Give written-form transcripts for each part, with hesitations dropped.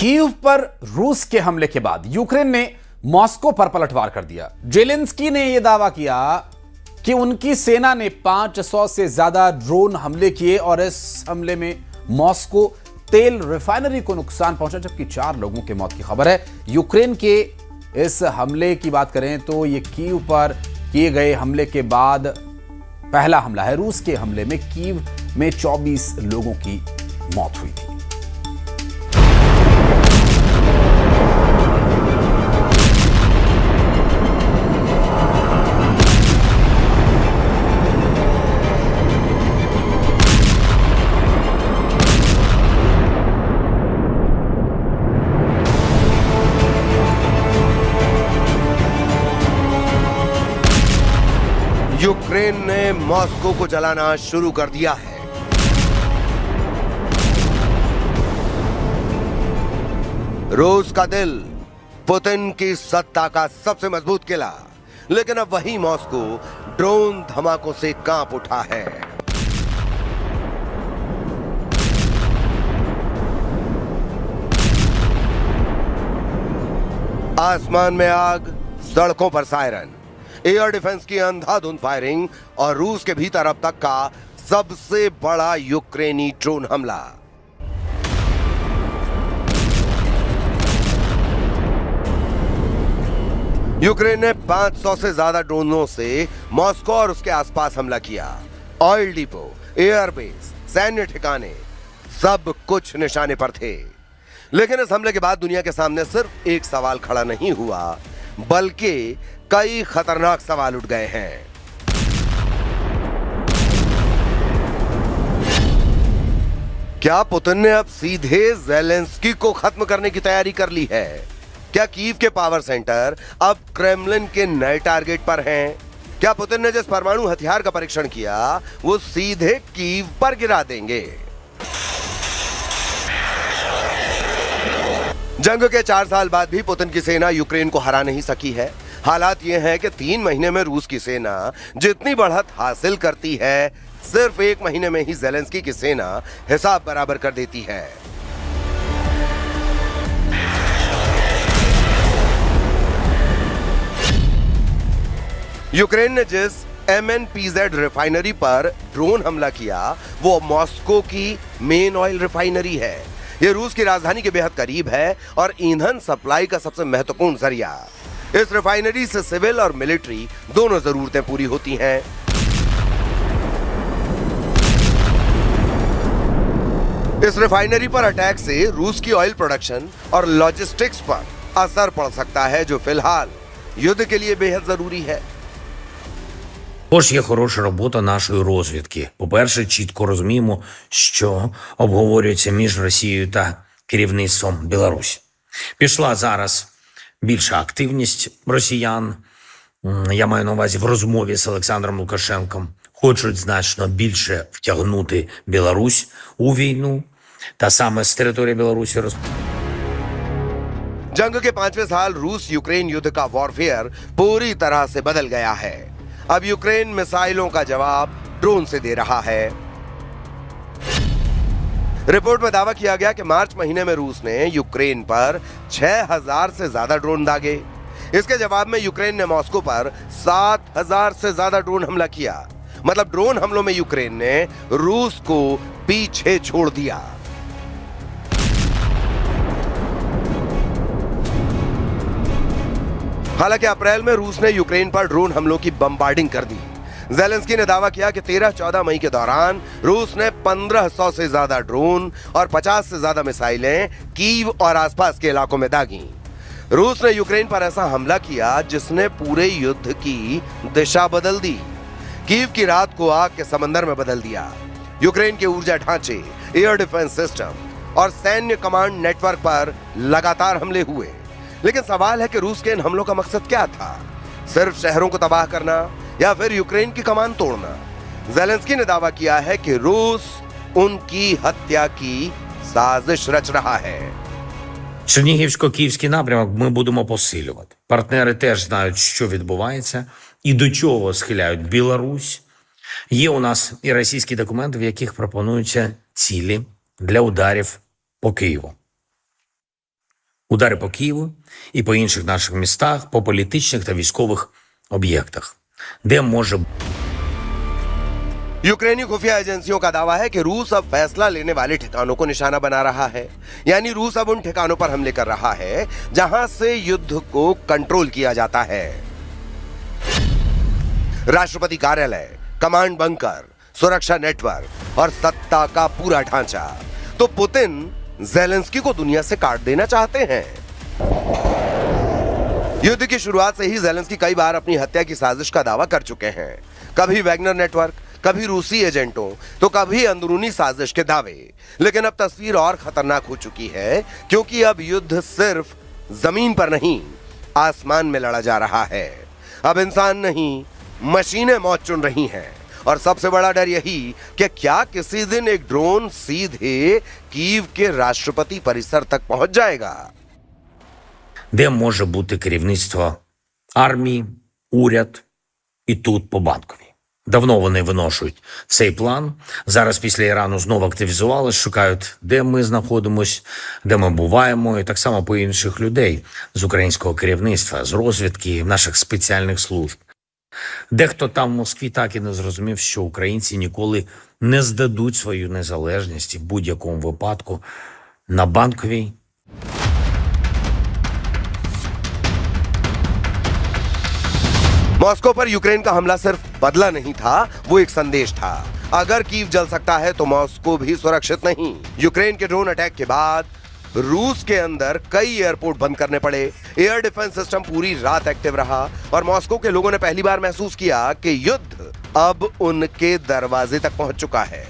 Kyiv पर रूस के हमले के बाद यूक्रेन ने मॉस्को पर पलटवार कर दिया। जेलेंस्की ने यह दावा किया कि उनकी सेना ने 500 से ज्यादा ड्रोन हमले किए और इस हमले में मॉस्को तेल रिफाइनरी को नुकसान पहुंचा, जबकि 4 लोगों की मौत की खबर है। यूक्रेन के इस हमले की बात करें तो यह कीव पर किए गए हमले के बाद पहला हमला है। रूस के हमले में कीव में 24 लोगों की मौत हुई थी। यूक्रेन ने मॉस्को को जलाना शुरू कर दिया है। रूस का दिल, पुतिन की सत्ता का सबसे मजबूत किला, लेकिन अब वही मॉस्को ड्रोन धमाकों से कांप उठा है। आसमान में आग, सड़कों पर सायरन, एयर डिफेंस की अंधाधुंध फायरिंग और रूस के भीतर अब तक का सबसे बड़ा यूक्रेनी ड्रोन हमला। यूक्रेन ने 500 से ज्यादा ड्रोनों से मॉस्को और उसके आसपास हमला किया। ऑयल डिपो, एयरबेस, सैन्य ठिकाने, सब कुछ निशाने पर थे। लेकिन इस हमले के बाद दुनिया के सामने सिर्फ एक सवाल खड़ा नहीं हुआ, बल्कि कई खतरनाक सवाल उठ गए हैं। क्या पुतिन ने अब सीधे ज़ेलेंस्की को खत्म करने की तैयारी कर ली है? क्या कीव के पावर सेंटर अब क्रेमलिन के नए टारगेट पर हैं? क्या पुतिन ने जिस परमाणु हथियार का परीक्षण किया वो सीधे कीव पर गिरा देंगे? जंग के 4 साल बाद भी पुतिन की सेना यूक्रेन को हरा नहीं सकी है। हालात ये हैं कि 3 महीने में रूस की सेना जितनी बढ़त हासिल करती है, सिर्फ 1 महीने में ही ज़ेलेंस्की की सेना हिसाब बराबर कर देती है। यूक्रेन ने जिस MNPZ रिफाइनरी पर ड्रोन हमला किया वो मॉस्को की मेन ऑयल रिफाइनरी है। यह रूस की राजधानी के बेहद करीब है और ईंधन सप्लाई का सबसे महत्वपूर्ण जरिया। इस रिफाइनरी से सिविल और मिलिट्री दोनों जरूरतें पूरी होती हैं। इस रिफाइनरी पर अटैक से रूस की ऑयल प्रोडक्शन और लॉजिस्टिक्स पर असर पड़ सकता है, जो फिलहाल युद्ध के लिए बेहद जरूरी है। Також є хороша робота нашої розвідки. По-перше, чітко розуміємо, що обговорюється між Росією та керівництвом Білорусі. Пішла зараз більша активність росіян, я маю на увазі в розмові з Олександром Лукашенком. Хочуть значно більше втягнути Білорусь у війну, та саме з території Білорусі जंग के 5वें साल रूस यूक्रेन युद्ध का वॉरफेयर पूरी तरह से बदल गया है। अब यूक्रेन मिसाइलों का जवाब ड्रोन से दे रहा है। रिपोर्ट में दावा किया गया कि मार्च महीने में रूस ने यूक्रेन पर 6000 से ज्यादा ड्रोन दागे। इसके जवाब में यूक्रेन ने मॉस्को पर 7000 से ज्यादा ड्रोन हमला किया। मतलब ड्रोन हमलों में यूक्रेन ने रूस को पीछे छोड़ दिया। हालांकि अप्रैल में रूस ने यूक्रेन पर ड्रोन हमलों की बमबार्डिंग कर दी। ज़ेलेंस्की ने दावा किया कि 13-14 मई के दौरान रूस ने 1500 से ज्यादा ड्रोन और 50 से ज्यादा मिसाइलें कीव और आसपास के इलाकों में दागी। रूस ने यूक्रेन पर ऐसा हमला किया जिसने पूरे युद्ध की दिशा बदल दी। कीव की रात को आग के समंदर में बदल दिया। यूक्रेन के ऊर्जा ढांचे, एयर डिफेंस सिस्टम और सैन्य कमांड नेटवर्क पर लगातार हमले हुए। लेकिन सवाल है कि रूस के इन हमलों का मकसद क्या था? सिर्फ शहरों को तबाह करना या फिर यूक्रेन की कमान तोड़ना? ज़ेलेंस्की ने दावा किया है कि रूस उनकी हत्या की साजिश रच रहा है। Чернігівсько-київський напрямок ми будемо посилювати. Партнери теж знають, що відбувається і до чого схиляють Білорусь. Є у нас і російські документи, в яких пропонуються цілі для ударів по Києву. Удари по Києву і по інших наших містах, по політичних та військових об'єктах, де може यूक्रेनी खुफिया एजेंसियों का दावा है कि रूस अब फैसला लेने वाले ठिकानों को निशाना बना रहा है। यानी रूस अब उन ठिकानों पर हमले कर रहा है जहां से युद्ध को कंट्रोल किया जाता है। राष्ट्रपति कार्यालय, कमांड बंकर, सुरक्षा नेटवर्क और सत्ता का पूरा ढांचा। तो पुतिन ज़ेलेंस्की को दुनिया से काट देना चाहते हैं। युद्ध की शुरुआत से ही ज़ेलेंस्की कई बार अपनी हत्या की साजिश का दावा कर चुके हैं। कभी वैगनर नेटवर्क, कभी रूसी एजेंटों, तो कभी अंदरूनी साजिश के दावे। लेकिन अब तस्वीर और खतरनाक हो चुकी है, क्योंकि अब युद्ध सिर्फ जमीन पर नहीं, आसमान में लड़ा जा रहा है। अब इंसान नहीं, मशीनें मौत चुन रही हैं। और सबसे बड़ा डर यही कि क्या किसी दिन एक ड्रोन सीधे कीव के राष्ट्रपति परिसर तक पहुंच जाएगा। де може бути керівництво армії, уряд і тут по Банковій. Давно вони виношують цей план. Зараз після Ірану знову активізувались, шукають, де ми знаходимось, де ми буваємо, і так само по інших людей з українського керівництва, з розвідки, наших спеціальних служб. Дехто там в Москві так і не зрозумів, що українці ніколи не здадуть свою незалежність і в будь-якому випадку на Банковій. मॉस्को पर यूक्रेन का हमला सिर्फ बदला नहीं था, वो एक संदेश था। अगर कीव जल सकता है तो मॉस्को भी सुरक्षित नहीं। यूक्रेन के ड्रोन अटैक के बाद रूस के अंदर कई एयरपोर्ट बंद करने पड़े। एयर डिफेंस सिस्टम पूरी रात एक्टिव रहा और मॉस्को के लोगों ने पहली बार महसूस किया कि युद्ध अब उनके दरवाजे तक पहुंच चुका है।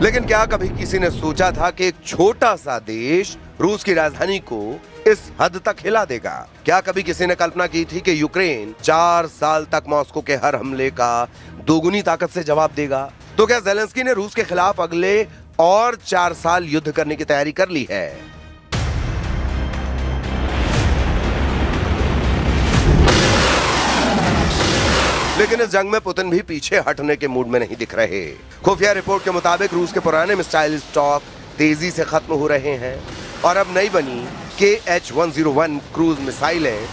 लेकिन क्या कभी किसी ने सोचा था कि एक छोटा सा देश रूस की राजधानी को इस हद तक हिला देगा? क्या कभी किसी ने कल्पना की थी कि यूक्रेन 4 साल तक मॉस्को के हर हमले का दोगुनी ताकत से जवाब देगा? तो क्या ज़ेलेंस्की ने रूस के खिलाफ अगले और 4 साल युद्ध करने की तैयारी कर ली है? लेकिन इस जंग में पुतिन भी पीछे हटने के मूड में नहीं दिख रहे। खुफिया रिपोर्ट के मुताबिक रूस के पुराने मिसाइल स्टॉक तेजी से खत्म हो रहे हैं और अब नई बनी KH-101 क्रूज मिसाइलें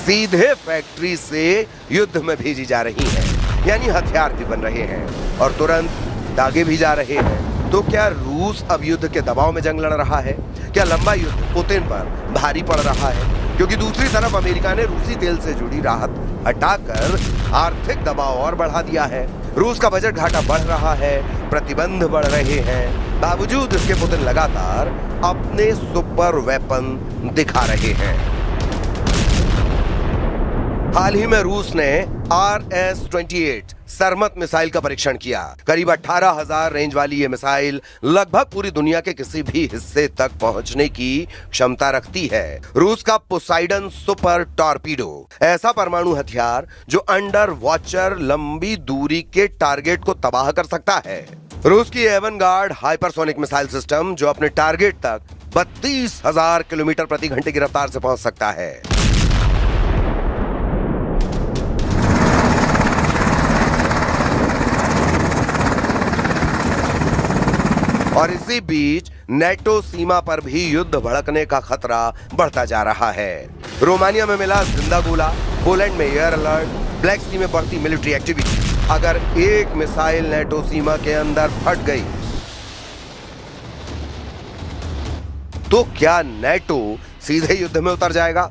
सीधे फैक्ट्री से युद्ध में भेजी जा रही हैं। यानी हथियार भी बन रहे हैं और तुरंत दागे भी जा रहे हैं। तो क्या रूस अब युद्ध के दबाव में जंग लड़ रहा है? क्या लंबा युद्ध पुतिन पर भारी पड़ रहा है? क्योंकि दूसरी तरफ अमेरिका ने रूसी तेल से जुड़ी राहत हटाकर आर्थिक दबाव और बढ़ा दिया है। रूस का बजट घाटा बढ़ रहा है, प्रतिबंध बढ़ रहे हैं। बावजूद इसके पुतिन लगातार अपने सुपर वेपन दिखा रहे हैं। हाल ही में रूस ने RS-28 सरमत मिसाइल का परीक्षण किया। करीब 18,000 रेंज वाली ये मिसाइल लगभग पूरी दुनिया के किसी भी हिस्से तक पहुंचने की क्षमता रखती है। रूस का पोसाइडन सुपर टॉर्पीडो ऐसा परमाणु हथियार जो अंडर वॉचर लंबी दूरी के टारगेट को तबाह कर सकता है। रूस की एवनगार्ड हाइपरसोनिक मिसाइल सिस्टम जो अपने टारगेट तक 32,000 किलोमीटर प्रति घंटे की रफ्तार से पहुंच सकता है। और इसी बीच नेटो सीमा पर भी युद्ध भड़कने का खतरा बढ़ता जा रहा है। रोमानिया में मिला जिंदा गोला, पोलैंड में एयर अलर्ट, ब्लैक सी में बढ़ती मिलिट्री एक्टिविटी। अगर एक मिसाइल नेटो सीमा के अंदर फट गई तो क्या नेटो सीधे युद्ध में उतर जाएगा?